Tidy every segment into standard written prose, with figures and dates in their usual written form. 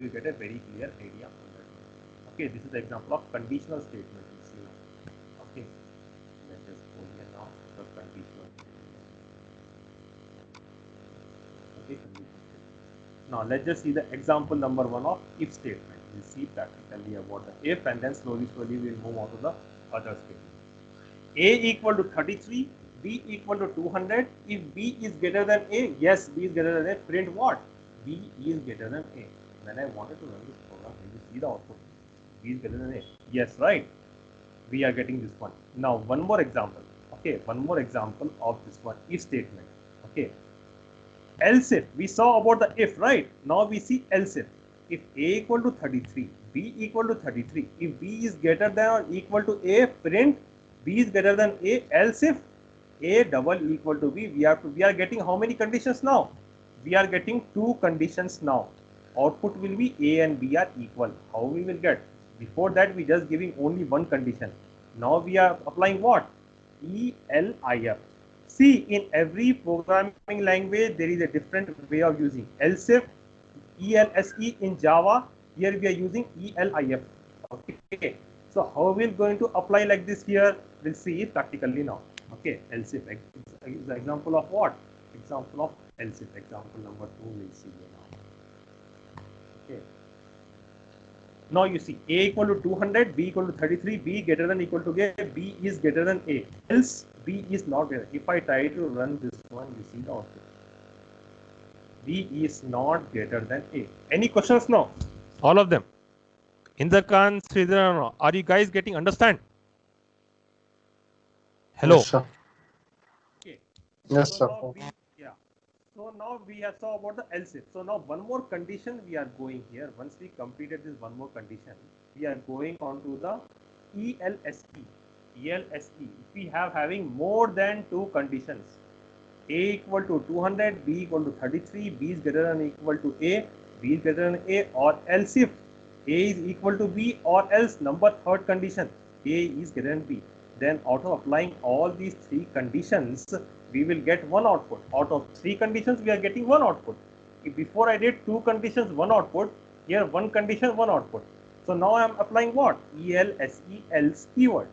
will get a very clear idea on that. Okay, this is the example of conditional statement we see now. Okay, let's just go here now the conditional statement. Okay, conditional statement. Now let's just see the example number 1 of if statement. We'll see practically about the if, and then slowly we'll move on to the other statement. A equal to 33, B equal to 200. If B is greater than A, yes, B is greater than A, print what? B is greater than A. When I wanted to run this program, can you see the output? B is greater than A. Yes, right? We are getting this one. Now, one more example. Okay, one more example of this one, if statement. Okay. Else if, we saw about the if, right? Now we see else if. If A equal to 33, B equal to 33. If B is greater than or equal to A, print B is greater than A. Else if A double equal to B, we are getting how many conditions now? We are getting 2 conditions now. Output will be A and B are equal. How we will get? Before that we just giving only one condition. Now we are applying what? ELIF. See, in every programming language there is a different way of using else if, ELSE in Java. Here we are using ELIF. Okay, so how we are going to apply like this here? We'll see it practically now. Okay, else if is the example of what? Example of else if. Example number 2 we'll see here now. Okay. Now you see A equal to 200, B equal to 33, B greater than equal to A, B is greater than A. Else B is not greater. If I try to run this one, you see the output. B is not greater than A. Any questions now? All of them. Indrakan, Sridhar, are you guys getting understand? Hello. Yes, sir. Okay. Yes, So sir. now So now we have saw about the else if. So now one more condition we are going here. Once we completed this one more condition, we are going on to the ELSE. ELSE. If we have having more than 2 conditions, A equal to 200, B equal to 33, B is greater than equal to A, B is greater than A, or else if A is equal to B, or else number third condition, A is greater than B. Then out of applying all these 3 conditions, we will get one output. Out of 3 conditions, we are getting one output. If before I did 2 conditions, one output, here 1 condition, one output. So now I am applying what? ELSE, else keyword.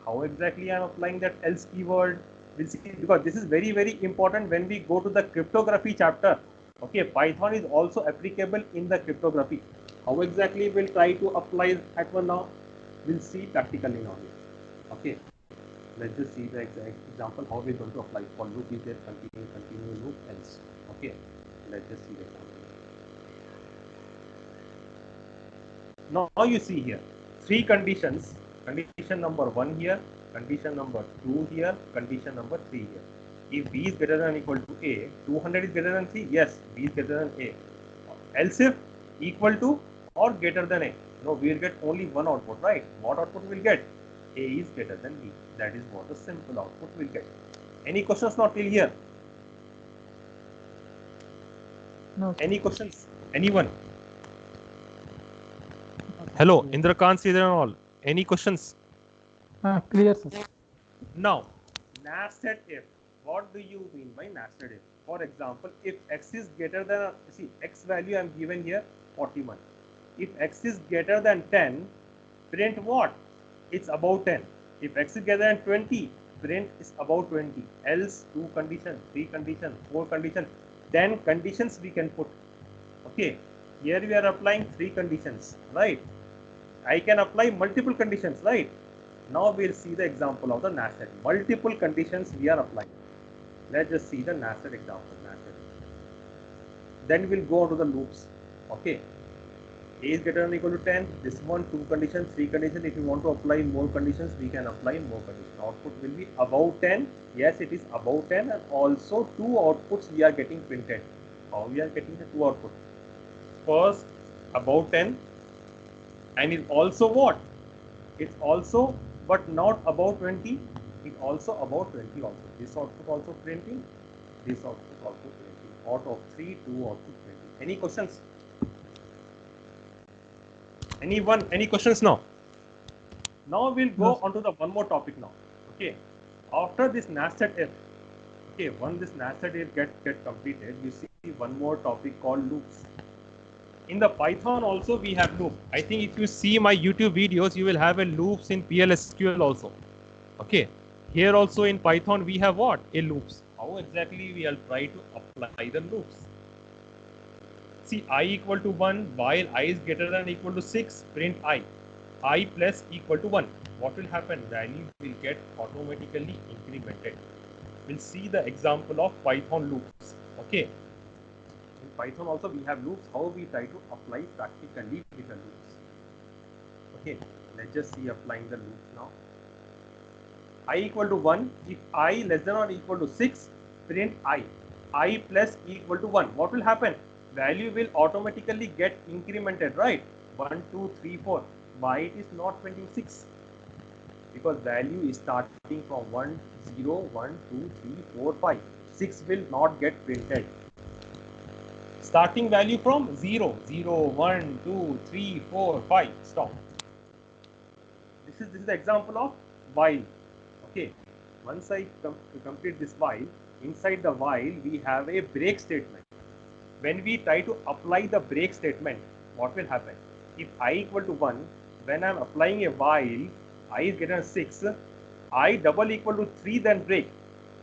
How exactly I am applying that else keyword? We'll see, because this is very important when we go to the cryptography chapter. Okay, Python is also applicable in the cryptography. How exactly we'll try to apply that one now? We'll see practically now. Okay, let's just see the exact example how we're going to apply. For loop is there, continue loop, else. Okay, let's just see the example. Now you see here 3 conditions. Condition number 1 here, condition number 2 here, condition number 3 here. If B is greater than or equal to A, 200 is greater than 3, yes, B is greater than A. Else if equal to or greater than A, no, we will get only one output, right? What output we will get? A is greater than B. That is what the simple output will get. Any questions not till here? No. Any questions? Anyone? Hello, Indrakant, Sridhar and all. Any questions? Clear, sir. Now, nested if. What do you mean by nested if? For example, if x is greater than, see, x value I am given here 41. If x is greater than 10, print what? It's above 10. If x is greater than 20, print is above 20. Else 2 condition, 3 condition, 4 condition, 10 conditions we can put. Okay, here we are applying 3 conditions, right? I can apply multiple conditions, right? Now we'll see the example of the nested. Multiple conditions we are applying. Let's just see the nested example. Nested. Then we'll go on to the loops. Okay. A is greater than or equal to 10. This one, 2 conditions, 3 conditions. If you want to apply more conditions, we can apply more conditions. Output will be above 10. Yes, it is above 10. And also 2 outputs we are getting printed. How we are getting the 2 outputs? First, above 10. And it's also what? It's also, but not above 20. It's also above 20 also. This output also printing. This output also printing. Out of 3, 2 output printing. Any questions? Anyone? Any questions now? Now we'll go on to the one more topic now. Okay. After this nested if, okay, once this nested if get completed, you see one more topic called loops. in the Python also we have loop. I think if you see my YouTube videos, you will have a loops in PLSQL also. Okay. Here also in Python we have what? A loops. How exactly we will try to apply the loops? See, I equal to 1 while I is greater than or equal to 6, print I plus equal to 1. What will happen? Value will get automatically incremented. We'll see the example of Python loops. Okay. In Python also we have loops. How we try to apply practically with the loops. Okay. Let's just see applying the loops now. I equal to 1. If I less than or equal to 6, print I plus equal to 1. What will happen? Value will automatically get incremented, right? 1, 2, 3, 4. Why it is not printing 6? Because value is starting from 1, 0, 1, 2, 3, 4, 5. 6 will not get printed. Starting value from 0, 0, 1, 2, 3, 4, 5. Stop. This is the example of while. Okay. Once I complete this while, inside the while we have a break statement. When we try to apply the break statement, what will happen? If I equal to 1, when I am applying a while, I is greater than 6, I double equal to 3, then break.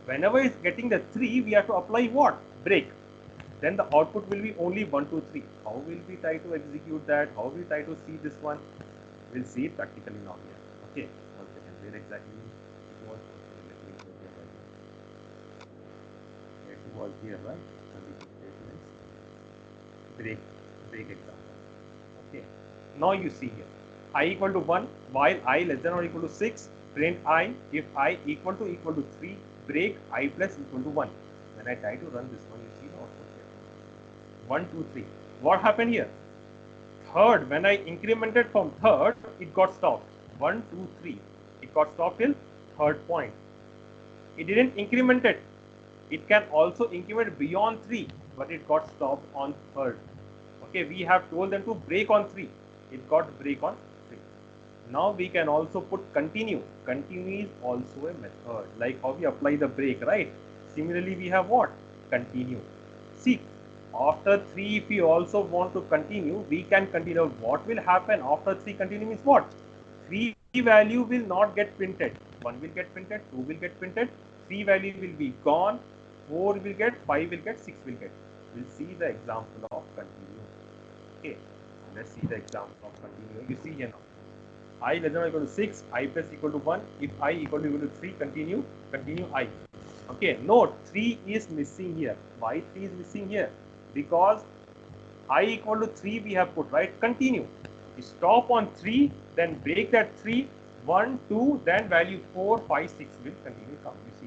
Whenever it's getting the 3, we have to apply what? Break. Then the output will be only 1, 2, 3. How will we try to execute that? How will we try to see this one? We'll see it practically now here. Okay, 1 second. Where exactly it was? Let me go here. It was here, right? Condition statements. Break example. Okay. Now you see here. I equal to 1 while I less than or equal to 6, print I. If I equal to 3, break I plus equal to 1. When I try to run this one, you see the output here. 1, 2, 3. What happened here? Third, when I incremented from third, it got stopped. 1, 2, 3. It got stopped till third point. It didn't increment it. It can also increment beyond 3, but it got stopped on third. Okay, we have told them to break on 3. It got break on 3. Now we can also put continue. Continue is also a method, like how we apply the break, right? Similarly, we have what? Continue. See, after 3, if we also want to continue, we can continue. What will happen after 3 continue is what? 3 value will not get printed. 1 will get printed, 2 will get printed, 3 value will be gone, 4 will get, 5 will get, 6 will get. We'll see the example of continue. Okay, let's see the example of continue. You see here now. I less than or equal to 6, I plus equal to 1. If I equal to 3, continue I. Okay, note 3 is missing here. Why 3 is missing here? Because I equal to 3 we have put, right? Continue. You stop on 3, then break that 3, 1, 2, then value 4, 5, 6 will continue come. You see.